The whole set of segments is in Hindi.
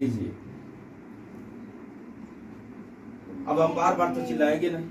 लीजिए। अब हम बार बार तो चिल्लाएंगे नहीं।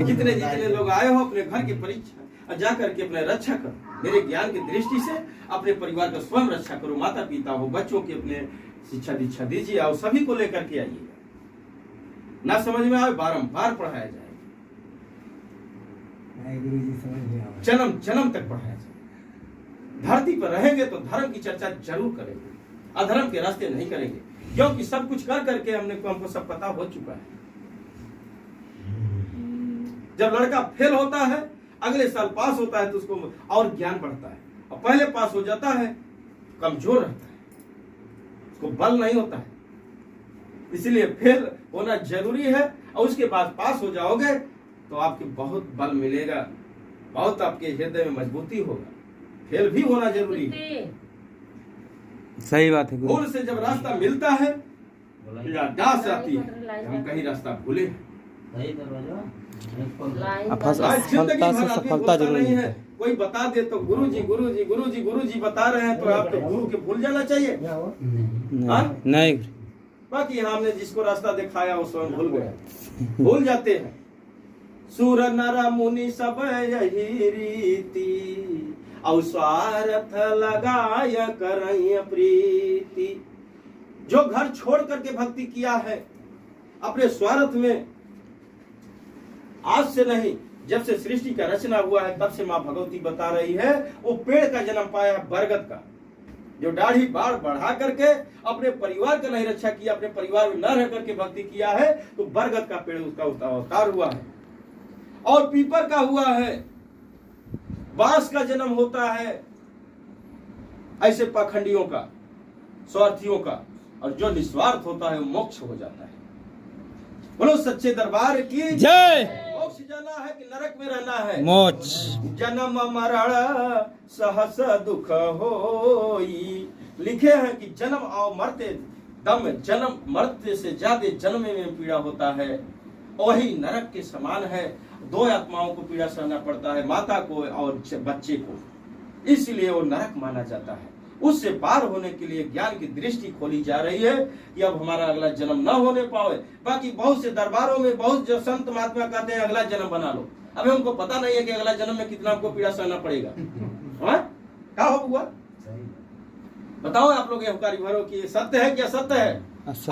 कितने जितने लोग आए हो अपने घर की परीक्षा जा करके अपने रक्षा करो। मेरे ज्ञान की दृष्टि से अपने परिवार का स्वयं रक्षा करो। माता पिता हो, बच्चों की अपने शिक्षा दीक्षा दीजिए और सभी को लेकर के आइएगा। ना समझ में आए बारंबार पढ़ाया जाएगा, जन्म जन्म तक पढ़ाया जाएगा। धरती पर रहेंगे तो धर्म की चर्चा जरूर करेंगे, अधर्म के रास्ते नहीं करेंगे, क्योंकि सब कुछ कर करके हमको सब पता हो चुका है। जब लड़का फेल होता है अगले साल पास होता है तो उसको और ज्ञान बढ़ता है, और पहले पास हो जाता है कमजोर रहता है, उसको बल नहीं होता है। इसलिए फेल होना जरूरी है, और उसके बाद पास हो जाओगे तो आपके बहुत बल मिलेगा, बहुत आपके हृदय में मजबूती होगा। फेल भी होना जरूरी है। सही बात है। भूल से जब रास्ता मिलता है याददाश्त आती है, हम कहीं रास्ता भूले हैं। असफलता से सफलता जरूरी है। कोई बता दे तो गुरुजी गुरुजी गुरुजी गुरुजी बता रहे हैं तो आप तो गुरु के भूल जाना चाहिए। नहीं, बाकी हमने जिसको रास्ता दिखाया वो स्वयं भूल गए, भूल जाते हैं। सुर नर मुनि सब यही रीति, और स्वार्थ लगाय करई प्रीति। जो घर छोड़ करके भक्ति किया है अपने स्वार्थ में, आज से नहीं जब से सृष्टि का रचना हुआ है तब से माँ भगवती बता रही है, वो पेड़ का जन्म पाया बरगद का, जो दाढ़ी बाढ़ बढ़ा करके अपने परिवार का नहीं रक्षा किया, अपने परिवार में न रह करके भक्ति किया है, तो बरगद का पेड़ उसका अवतार हुआ है। और पीपर का हुआ है, बांस का जन्म होता है ऐसे पाखंडियों का, स्वार्थियों का, और जो निस्वार्थ होता है वो मोक्ष हो जाता है। बोलो सच्चे दरबार की जय। मोक्ष जाना है कि नरक में रहना है? मोक्ष। जन्म मरण सहस दुख होई। लिखे हैं कि जन्म और मरते दम, जन्म मरते से ज्यादा जन्म में पीड़ा होता है, वही नरक के समान है। दो आत्माओं को पीड़ा सहना पड़ता है, माता को और बच्चे को, इसलिए वो नरक माना जाता है। उससे पार होने के लिए ज्ञान की दृष्टि खोली जा रही है कि अब हमारा अगला जन्म न होने पाए। बाकी बहुत से दरबारों में बहुत जो संत महात्मा कहते हैं अगला जन्म बना लो, अभी हमको पता नहीं है कि अगला जन्म में कितना हमको पीड़ा सहना पड़ेगा। क्या हो हुआ बताओ आप लोग, हुकारी भरो कि सत्य है क्या? सत्य है।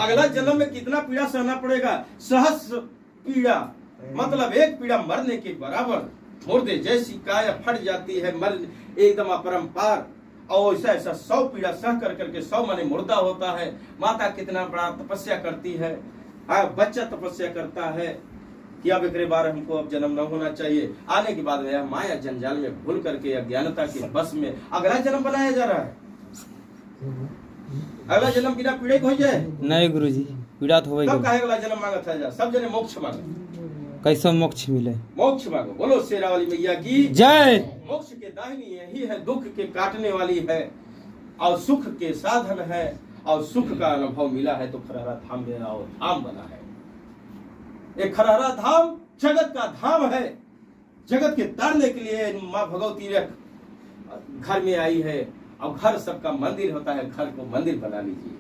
अगला जन्म में कितना पीड़ा सहना पड़ेगा? सहस्र पीड़ा, मतलब एक पीड़ा मरने के बराबर। मुर्दे जैसी काया फट जाती है, मर एकदम अपरंपार, और ऐसा ऐसा 100 पीड़ा सह कर करके 100 माने मुर्दा होता है। माता कितना बड़ा तपस्या करती है, बच्चा तपस्या करता है कि अब एक बार हमको अब जन्म न होना चाहिए। आने के बाद में माया जंजाल में भूल करके अज्ञानता के बस में अगला जन्म बनाया जा रहा है। अगला जन्म बिना पीड़े हो जाए? नहीं गुरुजी, पीड़ा तो होगा। तब कहे अगला जन्म मांगा था, सब जने मोक्ष मांगे। कैसे मोक्ष मिले? मोक्ष मांगो। बोलो शेरा वाली मैया की जय। मोक्ष के दाहिनी यही है, दुख के काटने वाली है और सुख के साधन है, और सुख का अनुभव मिला है तो खरहरा धाम में आओ, धाम बना है। एक खरहरा धाम जगत का धाम है। जगत के तारने के लिए माँ भगवती घर में आई है, और घर सबका मंदिर होता है, घर को मंदिर बना लीजिए।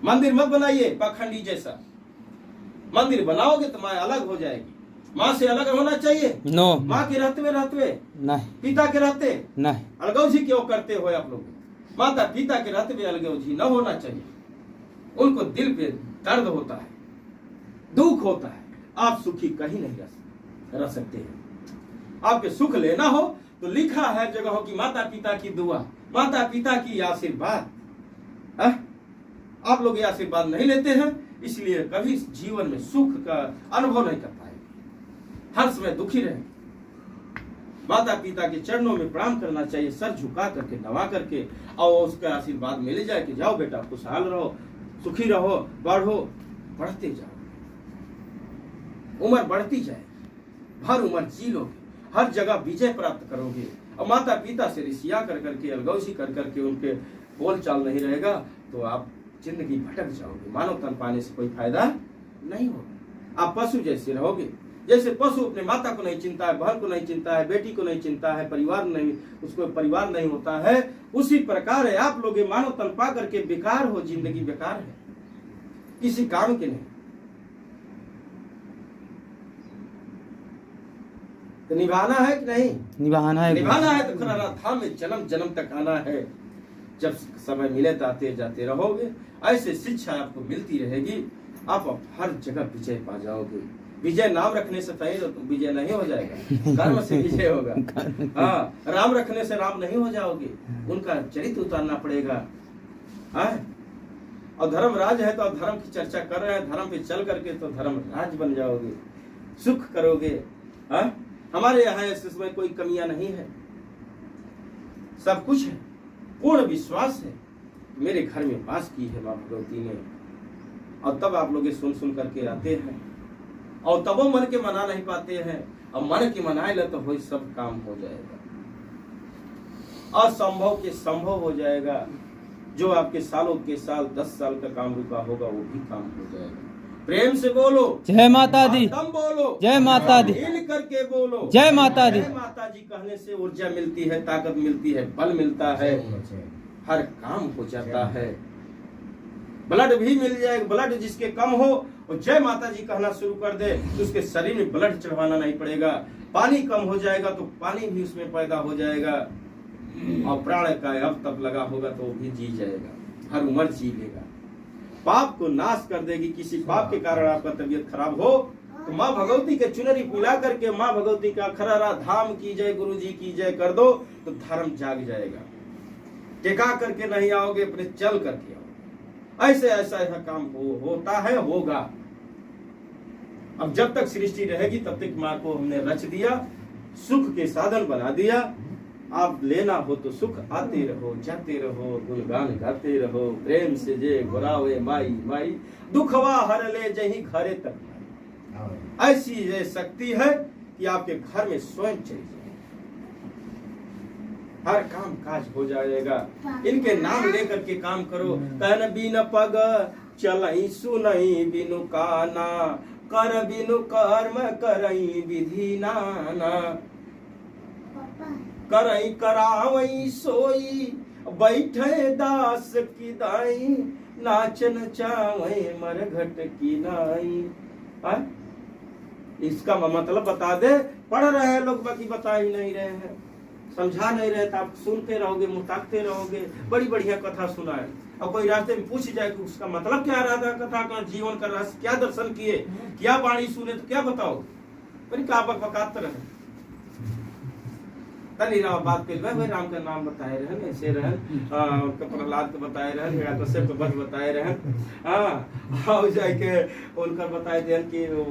मंदिर मत बनाइए पाखंडी जैसा। मंदिर बनाओगे तो माँ अलग हो जाएगी। माँ से अलग होना चाहिए? नो। माँ के रहते नहीं, पिता के रहते नहीं। अलगौजी क्यों करते हो आप लोग? माता पिता के रहते हुए अलगौजी न होना चाहिए। उनको दिल पे दर्द होता है, दुख होता है। आप सुखी कहीं नहीं रह सकते हैं। आपके सुख लेना हो तो लिखा है जगहों की माता पिता की दुआ, माता पिता की आशीर्वाद। आप लोग ये आशीर्वाद नहीं लेते हैं, इसलिए कभी जीवन में सुख का अनुभव नहीं कर पाएंगे, हर समय दुखी रहे। माता पिता के चरणों में प्रणाम करना चाहिए, सर झुका करके, नवा करके, और उसका आशीर्वाद मिल जाए कि जाओ बेटा खुशहाल रहो, सुखी रहो, बढ़ो, बढ़ते जाओ, उम्र बढ़ती जाए, भर उम्र जी लोगे, हर जगह विजय प्राप्त करोगे। और माता पिता से रिसिया कर करके, अलगौसी कर करके उनके बोल चाल नहीं रहेगा तो आप जिंदगी भटक जाओगे। मानव तन पाने से कोई फायदा नहीं होगा, आप पशु जैसे रहोगे। जैसे पशु अपने माता को नहीं चिंता है, बहन को नहीं चिंता है, बेटी को नहीं चिंता है, परिवार नहीं, उसको परिवार नहीं होता है, उसी प्रकार है आप लोग मानव तन पा करके बेकार हो, जिंदगी बेकार है, किसी काम के नहीं। तो निभाना है कि नहीं? निभाना है। निभाना है तो खरा धाम में जन्म जन्म तक आना है। जब समय मिले तो आते जाते रहोगे। ऐसे शिक्षा आपको मिलती रहेगी, आप हर जगह विजय पा जाओगे। विजय नाम रखने से तो विजय नहीं हो जाएगा, कर्म से विजय होगा। हाँ, राम रखने से राम नहीं हो जाओगे, उनका चरित्र उतारना पड़ेगा। हाँ? और धर्म राज है तो आप धर्म की चर्चा कर रहे हैं, धर्म पे चल करके तो धर्म राज बन जाओगे, सुख करोगे। हाँ? हमारे यहाँ इसमें कोई कमियां नहीं है, सब कुछ है, पूर्ण विश्वास है। मेरे घर में वास की है माँ भगवती ने, और तब आप लोग सुन सुन करके आते हैं, और तब मन के मना नहीं पाते हैं, और मन के मनाए ले तो वही सब काम हो जाएगा, असंभव के संभव हो जाएगा। जो आपके सालों के साल 10 साल का काम रुका होगा वो भी काम हो जाएगा। प्रेम से बोलो जय माता दी, दम बोलो जय माता दी, हिल करके बोलो जय माता दी। जय माता जी कहने से ऊर्जा मिलती है, ताकत मिलती है, बल मिलता है, हर काम हो जाता है। ब्लड भी मिल जाएगा, ब्लड जिसके कम हो और जय माता जी कहना शुरू कर दे तो उसके शरीर में ब्लड चढ़वाना नहीं पड़ेगा। पानी कम हो जाएगा तो पानी भी उसमें पैदा हो जाएगा, और प्राण का अब तक लगा होगा तो वो भी जी जाएगा, हर उम्र जी लेगा। पाप को नाश कर देगी। किसी पाप के कारण आपका तबीयत खराब हो तो माँ भगवती के चुनरी पिला करके माँ भगवती का खरारा धाम की जय, गुरु जी की जय कर दो तो धर्म जाग जाएगा। टिका करके नहीं आओगे, अपने चल करके आओ। ऐसे ऐसा यह काम होता है, होगा। अब जब तक सृष्टि रहेगी तब तक माँ को हमने रच दिया, सुख के साधन बना दिया। आप लेना हो तो सुख आते रहो, जाते रहो, गुणगान गाते रहो। प्रेम से जे गोरावे माई माई, दुखवा हर ले जही घरे तक। ऐसी ये शक्ति है कि आपके घर में स्वयं चली जाए, हर काम काज हो जाएगा। इनके नाम लेकर के काम करो। तन बिन पग चलई सुनई बिनु काना, कर बिनु कर्म करई विधि नाना। करई करावई सोई बैठे दास की दाई, नाचन चावई मरघट की नाई। इसका मतलब बता दे, पढ़ रहे हैं लोग बाकी बता ही नहीं रहे हैं, समझा नहीं रहे, तो आप सुनते रहोगे, मुताकते रहोगे। बड़ी बढ़िया कथा सुनाए, और कोई रास्ते में पूछ जाए कि उसका मतलब क्या रहा था, कथा का जीवन का रहस्य क्या, दर्शन किए, क्या वाणी सुने, तो क्या बताओ, पर क्या बकात रहे। तनी बात कर राम का नाम बताए रहे, ऐसे रहे, प्रहलाद को बताए रहे, हिरण्यकश्यप को वध बताए रहे, हाँ जाके उनका बताए थे कि वो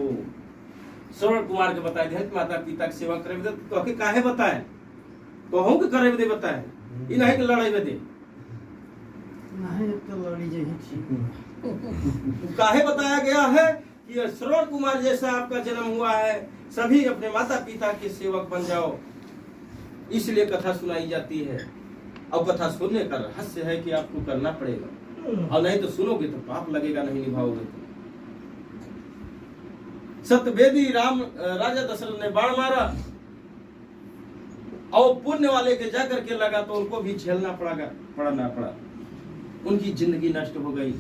श्रवण कुमार के बताए थे माता पिता की सेवा करे, तो काहे बताए, तो हम के करे दे बताए, ई नहीं के लड़ाई में दे नहीं तो लड़ी जही थी। काहे बताया गया है कि श्रवण कुमार जैसा आपका जन्म हुआ है, सभी अपने माता पिता के सेवक बन जाओ, इसलिए कथा सुनाई जाती है। और कथा सुनने का रहस्य है कि आपको करना पड़ेगा, और नहीं तो सुनोगे तो पाप लगेगा, नहीं निभाओगे तो। सत्यवेदी राम राजा दशरथ ने बाण मारा, और पुण्य वाले के जाकर के लगा तो उनको भी झेलना पड़ा, उनकी जिंदगी नष्ट हो गई।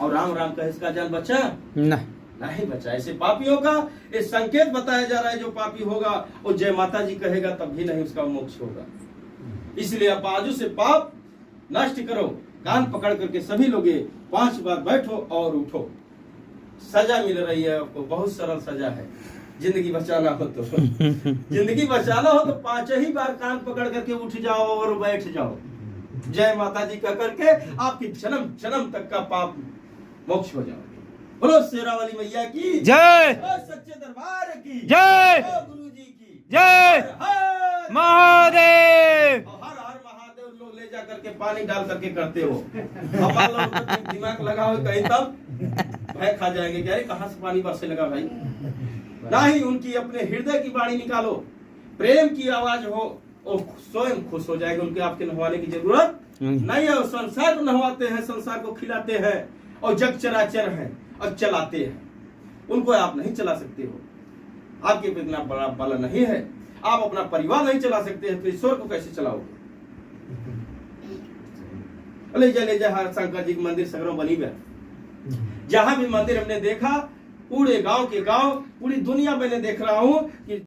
और राम राम का इसका जान बचा नहीं बचा। ऐसे पापियों का ये संकेत बताया जा रहा है, जो पापी होगा और जय माता जी कहेगा तब भी नहीं उसका मोक्ष होगा। इसलिए आप आजू से पाप नष्ट करो, कान पकड़ करके सभी लोग 5 बार बैठो और उठो। सजा मिल रही है आपको, बहुत सरल सजा है। जिंदगी बचाना हो तो जिंदगी बचाना हो तो 5 ही बार कान पकड़ करके उठ जाओ और बैठ जाओ, जय माता जी कह करके आपकी जन्म जन्म तक का पाप मोक्ष हो जाओगे। बोलो शेरा वाली मैया की जय, सच्चे दरबार की जय, गुरु जी की जय, हर महादेव। हर महादेव। लोग ले जा करके पानी डाल करके करते हो, दिमाग लगाओ कहीं तब भय खा जाएंगे, क्या कहाँ से पानी बरसे लगा भाई। नहीं, उनकी अपने हृदय की वाणी निकालो, प्रेम की आवाज हो, और स्वयं खुश हो जाएगा। उनके आपके नहवाने की जरूरत नहीं है। संसार को नहवाते हैं, संसार को खिलाते हैं, और जग चराचर है और चलाते हैं, उनको आप नहीं चला सकते हो। आपके पे इतना बड़ा बल नहीं है, आप अपना परिवार नहीं चला सकते हैं तो ईश्वर को कैसे चलाओगे? ले जा हर शंकर जी के मंदिर सगरों बनी गया, जहां भी मंदिर हमने देखा पूरे गांव के गांव पूरी दुनिया में देख रहा हूं कि